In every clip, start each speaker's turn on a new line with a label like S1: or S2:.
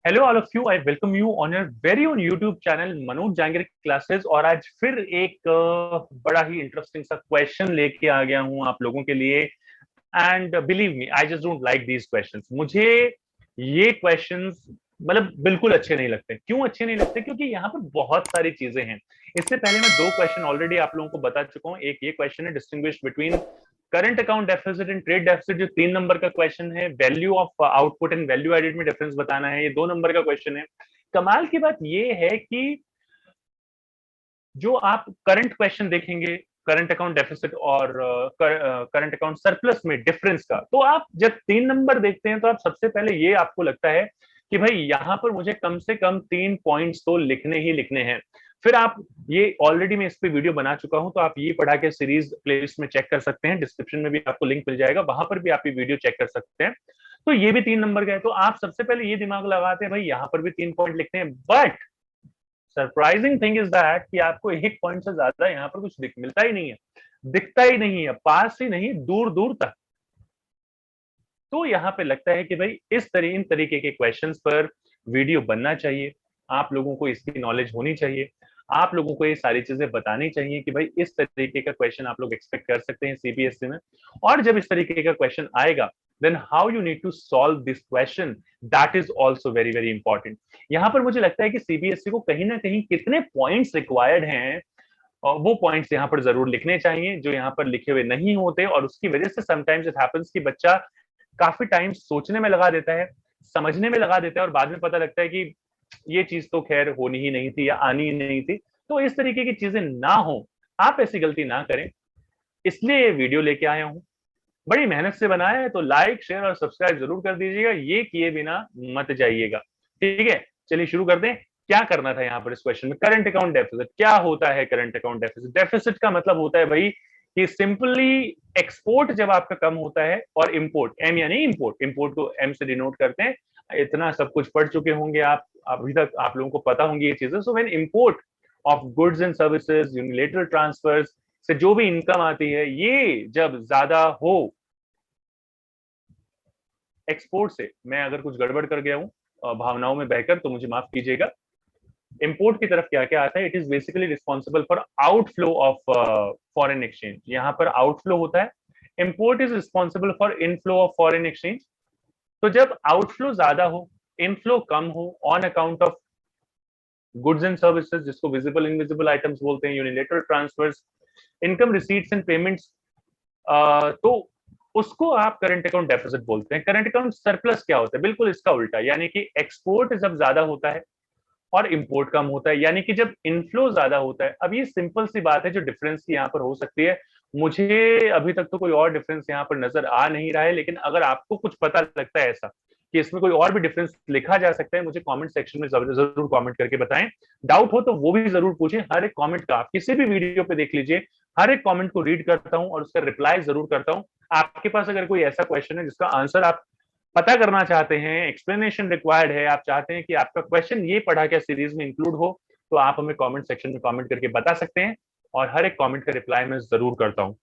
S1: Hello all of you, I welcome you on your very own YouTube channel Manoj Jangir classes. और आज फिर एक बड़ा ही इंटरेस्टिंग सा क्वेश्चन लेके आ गया हूं आप लोगों के लिए। And believe me, I just don't like these questions. मुझे ये क्वेश्चंस मतलब बिल्कुल अच्छे नहीं लगते। क्यों अच्छे नहीं लगते? क्योंकि यहाँ पर बहुत सारी चीजें हैं। इससे पहले मैं दो क्वेश्चन ऑलरेडी आप लोगों को बता चुका हूँ। एक ये क्वेश्चन है distinguish between current account deficit and trade deficit, जो 3 नंबर का क्वेश्चन है। Value of output and value added में डिफरेंस बताना है, ये 2 नंबर का क्वेश्चन है। कमाल की बात ये है कि जो आप करंट क्वेश्चन देखेंगे, करंट अकाउंट डेफिसिट और करंट अकाउंट सरप्लस में डिफरेंस का, तो आप जब 3 नंबर देखते हैं तो आप सबसे पहले ये आपको लगता है कि भाई यहां पर मुझे कम से कम 3 पॉइंट्स तो लिखने ही लिखने हैं। फिर आप ये ऑलरेडी मैं इस पे वीडियो बना चुका हूं, तो आप ये पढ़ा के सीरीज प्लेलिस्ट में चेक कर सकते हैं। डिस्क्रिप्शन में भी आपको लिंक मिल जाएगा, वहां पर भी आप ये वीडियो चेक कर सकते हैं। तो ये भी 3 नंबर का है, तो आप सबसे पहले ये दिमाग लगाते हैं भाई यहां पर भी 3 पॉइंट लिखते हैं। But surprising thing is that कि आपको 1 पॉइंट से ज्यादा यहाँ पर कुछ मिलता ही नहीं है, दिखता ही नहीं है, पास ही नहीं, दूर दूर तक। तो यहाँ पे लगता है कि भाई इन तरीके के क्वेश्चंस पर वीडियो बनना चाहिए। आप लोगों को इसकी नॉलेज होनी चाहिए। आप लोगों को ये सारी चीजें बतानी चाहिए कि भाई इस तरीके का क्वेश्चन आप लोग एक्सपेक्ट कर सकते हैं सीबीएसई में। और जब इस तरीके का क्वेश्चन आएगा, then how you need to solve this question, that is also very very important. यहाँ पर मुझे लगता है कि सीबीएसई को कहीं ना कहीं कितने पॉइंट्स रिक्वायर्ड हैं, और वो पॉइंट्स यहाँ पर जरूर लिखने चाहिए जो यहाँ पर लिखे हुए नहीं होते। और उसकी वजह से समटाइम्स इट हैपेंस कि बच्चा काफी टाइम सोचने में लगा देता है, समझने में लगा देता है, और बाद में पता लगता है कि ये चीज तो खैर होनी ही नहीं थी या आनी ही नहीं थी। तो इस तरीके की चीजें ना हो, आप ऐसी गलती ना करें, इसलिए ये वीडियो लेके आया हूं। बड़ी मेहनत से बनाया है, तो लाइक शेयर और सब्सक्राइब जरूर कर दीजिएगा, ये किए बिना मत जाइएगा। ठीक है, चलिए शुरू करते हैं। क्या करना था यहाँ पर इस क्वेश्चन में? करंट अकाउंट डेफिसिट क्या होता है? करंट अकाउंट डेफिसिट, डेफिसिट का मतलब होता है भाई कि सिंपली एक्सपोर्ट जब आपका कम होता है, और इंपोर्ट, एम यानी इंपोर्ट, इंपोर्ट को एम से डिनोट करते हैं। इतना सब कुछ पढ़ चुके होंगे आप, अभी तक आप लोगों को पता होंगी ये चीजें। So when import of goods and services, unilateral transfers से जो भी इनकम आती है, ये जब ज्यादा हो एक्सपोर्ट से, मैं अगर कुछ गड़बड़ कर गया हूं भावनाओं में बहकर तो मुझे माफ कीजिएगा। इंपोर्ट की तरफ क्या क्या आता है? It is basically responsible for outflow of foreign exchange. यहाँ पर आउटफ्लो होता है, import is responsible for inflow of foreign exchange. तो जब आउटफ्लो ज्यादा हो, इनफ्लो कम हो, on account of goods and services, जिसको विजिबल इनविजिबल आइटम्स बोलते हैं, unilateral transfers, income receipts and payments, तो उसको आप करंट अकाउंट डेफिसिट बोलते हैं। करंट अकाउंट सरप्लस क्या होता है? बिल्कुल इसका उल्टा, यानी कि एक्सपोर्ट जब ज्यादा होता है और इंपोर्ट कम होता है, यानी कि जब इनफ्लो ज्यादा होता है। अब ये सिंपल सी बात है जो डिफरेंस की यहाँ पर हो सकती है। मुझे अभी तक तो कोई और डिफरेंस यहाँ पर नजर आ नहीं रहा है, लेकिन अगर आपको कुछ पता लगता है ऐसा कि इसमें कोई और भी डिफरेंस लिखा जा सकता है, मुझे कमेंट सेक्शन में जरूर कमेंट करके बताएं। डाउट हो तो वो भी जरूर पूछें। हर एक कमेंट का आप किसी भी वीडियो पे देख लीजिए, हर एक कमेंट को रीड करता हूं और उसका रिप्लाई जरूर करता हूं। आपके पास अगर कोई ऐसा क्वेश्चन है जिसका आंसर आप पता करना चाहते हैं, एक्सप्लेनेशन रिक्वायर्ड है, आप चाहते हैं कि आपका क्वेश्चन ये पढ़ा क्या सीरीज में इंक्लूड हो, तो आप हमें कमेंट सेक्शन में कमेंट करके बता सकते हैं, और हर एक कमेंट का रिप्लाई मैं जरूर करता हूं।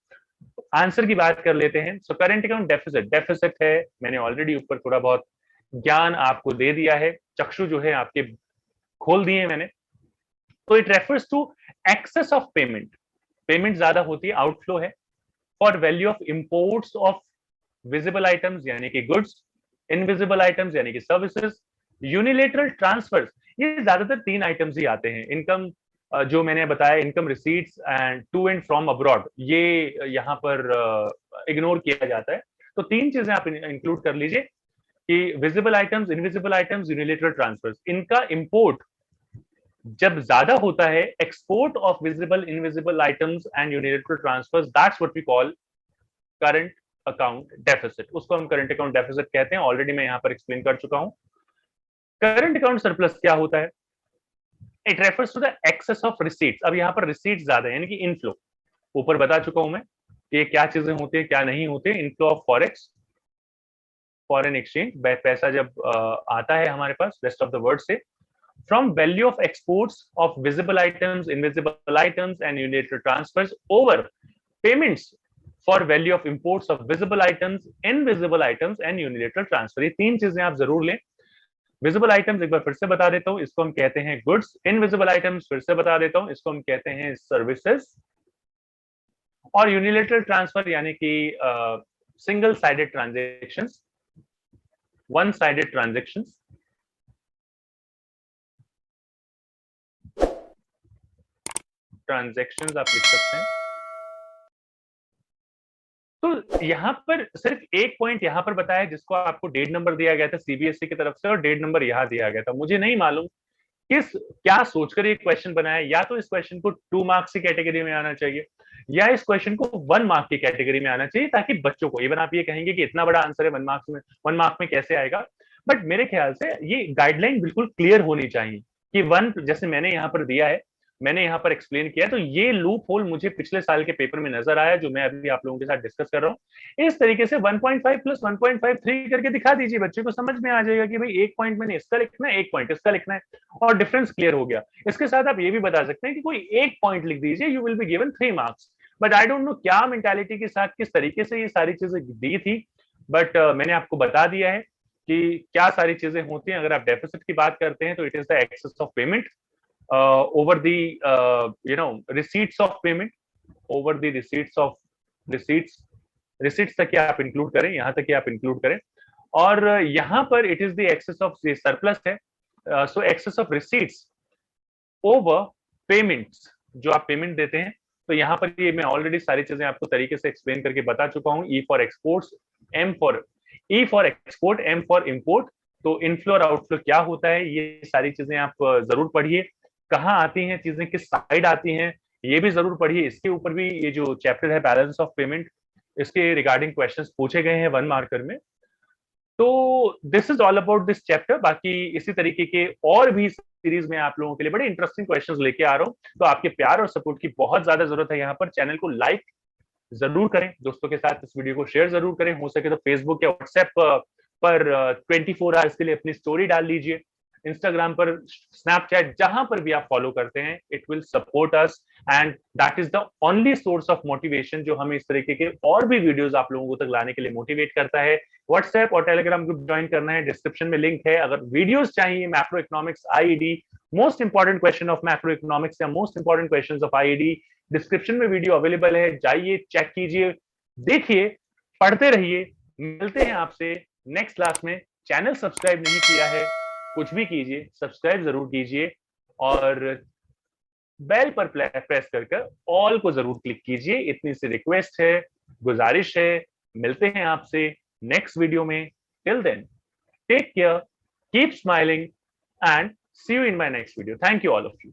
S1: आंसर की बात कर लेते हैं। So current account deficit, deficit है, मैंने ऑलरेडी ऊपर थोड़ा बहुत ज्ञान आपको दे दिया है, चक्षु जो है आपके खोल दिए मैंने। तो it refers to excess of payment, payment ज्यादा होती है, आउटफ्लो है। For value of imports of visible items यानी कि गुड्स, इनविजिबल आइटम्स यानी कि सर्विसेज, यूनिलेटरल ट्रांसफर्स, ये ज्यादातर 3 आइटम्स ही आते हैं। इनकम जो मैंने बताया, income receipts and to and from abroad, ये यहाँ पर इग्नोर किया जाता है। तो 3 चीजें आप इंक्लूड कर लीजिए कि visible items, invisible items, unilateral transfers, इनका इंपोर्ट जब ज्यादा होता है, export of visible invisible items and unilateral transfers, that's what we call current account deficit. उसको हम करंट अकाउंट डेफिसिट कहते हैं, ऑलरेडी मैं यहां पर एक्सप्लेन कर चुका हूं। करंट अकाउंट सरप्लस क्या होता है? It refers to the excess of receipts. अब यहाँ पर रिसीट्स ज्यादा है, यानी कि इनफ्लो, ऊपर बता चुका हूं मैं कि क्या चीजें होती है क्या नहीं होती। Inflow of forex, foreign exchange, पैसा जब आता है हमारे पास, रेस्ट ऑफ द वर्ड से, from value of exports of visible items, invisible items and unilateral transfers over payments for value of imports of visible items, invisible items and unilateral transfer। ये 3 चीजें आप जरूर लें। विजिबल आइटम्स एक बार फिर से बता देता हूं, इसको हम कहते हैं गुड्स। इनविजिबल आइटम्स फिर से बता देता हूं, इसको हम कहते हैं सर्विसेज। और यूनिलेटरल ट्रांसफर यानी कि single sided transactions, one sided transactions. Transactions आप लिख सकते हैं। तो यहां पर सिर्फ एक पॉइंट यहां पर बताया जिसको आपको डेढ़ नंबर दिया गया था सीबीएसई की तरफ से, और डेढ़ नंबर यहां दिया गया था। मुझे नहीं मालूम क्या सोचकर ये क्वेश्चन बनाया, या तो इस क्वेश्चन को 2 मार्क्स की कैटेगरी में आना चाहिए, या इस क्वेश्चन को 1 मार्क की कैटेगरी में आना चाहिए, ताकि बच्चों को, इवन आप ये कहेंगे कि इतना बड़ा आंसर है 1 मार्क में कैसे आएगा। बट मेरे ख्याल से ये गाइडलाइन बिल्कुल क्लियर होनी चाहिए कि 1, जैसे मैंने यहाँ पर दिया है, मैंने यहाँ पर एक्सप्लेन किया, तो ये लूप होल मुझे पिछले साल के पेपर में नजर आया, जो मैं अभी आप लोगों के साथ डिस्कस कर रहा हूँ। इस तरीके से 1.5 प्लस 1.53 करके दिखा दीजिए, बच्चे को समझ में आ जाएगा कि भाई एक पॉइंट मैंने इसका लिखना है, एक पॉइंट इसका लिखना है, और डिफरेंस क्लियर हो गया। इसके साथ आप ये भी बता सकते हैं कि कोई एक पॉइंट लिख दीजिए, you will be given 3 marks. But I don't know क्या मेंटालिटी के साथ किस तरीके से ये सारी चीजें दी थी, बट मैंने आपको बता दिया है कि क्या सारी चीजें होती हैं। अगर आप डेफिसिट की बात करते हैं तो it is the excess of payment over the receipts of payment, over the receipts तक आप इंक्लूड करें, यहां तक आप इंक्लूड करें। और यहां पर it is the excess of surplus है, so excess of receipts over payments, जो आप पेमेंट देते हैं। तो यहाँ पर ये मैं ऑलरेडी सारी चीजें आपको तरीके से एक्सप्लेन करके बता चुका हूँ। E for exports, E for export, M for import. तो इनफ्लो और आउटफ्लो क्या होता है, ये सारी चीजें आप जरूर पढ़िए। कहाँ आती हैं चीजें, किस साइड आती हैं, ये भी जरूर पढ़िए। इसके ऊपर भी ये जो चैप्टर है बैलेंस ऑफ पेमेंट, इसके रिगार्डिंग क्वेश्चंस पूछे गए हैं 1 मार्कर में। तो this is all about this chapter. बाकी इसी तरीके के और भी सीरीज में आप लोगों के लिए बड़े इंटरेस्टिंग क्वेश्चंस लेके आ रहा हूँ। तो आपके प्यार और सपोर्ट की बहुत ज्यादा जरूरत है। यहाँ पर चैनल को लाइक जरूर करें, दोस्तों के साथ इस वीडियो को शेयर जरूर करें, हो सके तो फेसबुक या व्हाट्सएप पर 24 आवर्स के लिए अपनी स्टोरी डाल लीजिए। इंस्टाग्राम पर, स्नैपचैट, जहां पर भी आप फॉलो करते हैं, it will support us, and that is the only source of motivation जो हमें इस तरीके के और भी वीडियोस आप लोगों तक लाने के लिए मोटिवेट करता है। व्हाट्सएप और टेलीग्राम ग्रुप ज्वाइन करना है, डिस्क्रिप्शन में लिंक है। अगर वीडियोस चाहिए macro economics, IED, most important question of macro economics या most important questions of IED, description में वीडियो अवेलेबल है, जाइए, चेक कीजिए, देखिए, पढ़ते रहिए। मिलते हैं आपसे नेक्स्ट क्लास में। चैनल सब्सक्राइब नहीं किया है, कुछ भी कीजिए, सब्सक्राइब जरूर कीजिए, और बेल पर प्रेस कर ऑल को जरूर क्लिक कीजिए। इतनी सी रिक्वेस्ट है, गुजारिश है। मिलते हैं आपसे नेक्स्ट वीडियो में। Till then, take care, keep smiling, and see you in my next video. Thank you all of you.